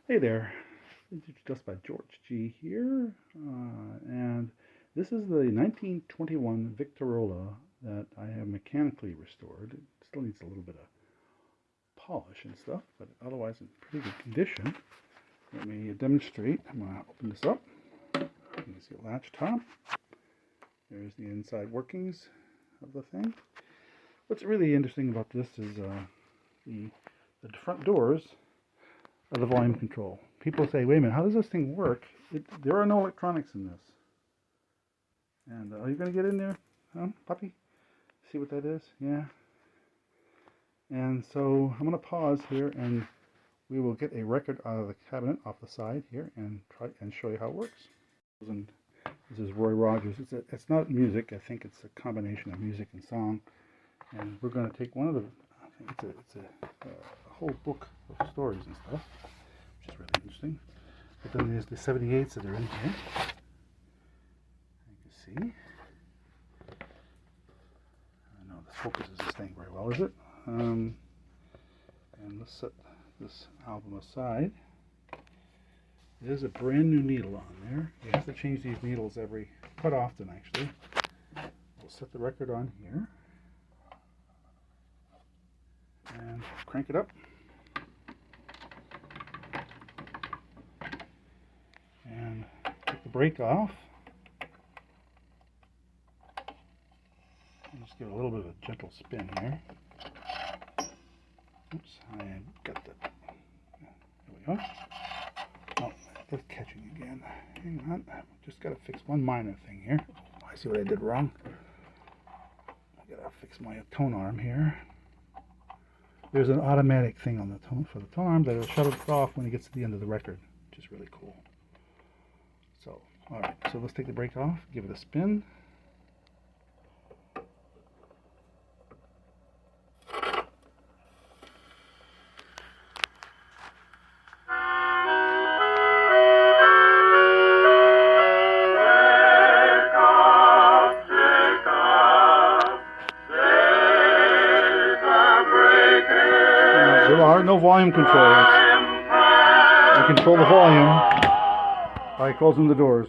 Hey there, introduced by George G here, and this is the 1921 Victorola that I have mechanically restored. It still needs a little bit of polish and stuff, but otherwise in pretty good condition. Let me demonstrate. I'm going to open this up. You can see a latch top. There's the inside workings of the thing. What's really interesting about this is the front doors of the volume control. People say, wait a minute, how does this thing work? There are no electronics in this. And are you going to get in there, huh, puppy? See what that is? Yeah. And so I'm going to pause here and we will get a record out of the cabinet off the side here and try and show you how it works. And this is Roy Rogers. It's not music. I think it's a combination of music and song. And we're going to take one of the, I think it's a whole book of stories and stuff, which is really interesting. But then there's the 78s that are in here. You can see. I know this focus isn't staying very well, is it? And let's set this album aside. There's a brand new needle on there. You have to change these needles quite often actually. We'll set the record on here. And crank it up. And take the brake off. And just give it a little bit of a gentle spin here. Oops, I got that. There we go. Oh, it's catching again. Hang on. Just got to fix one minor thing here. Oh, I see what I did wrong. I got to fix my tone arm here. There's an automatic thing on the tone for the tone arm that will shut it off when it gets to the end of the record, which is really cool. So, all right, so let's take the brake off, give it a spin. There are no volume controls. You control the volume by closing the doors.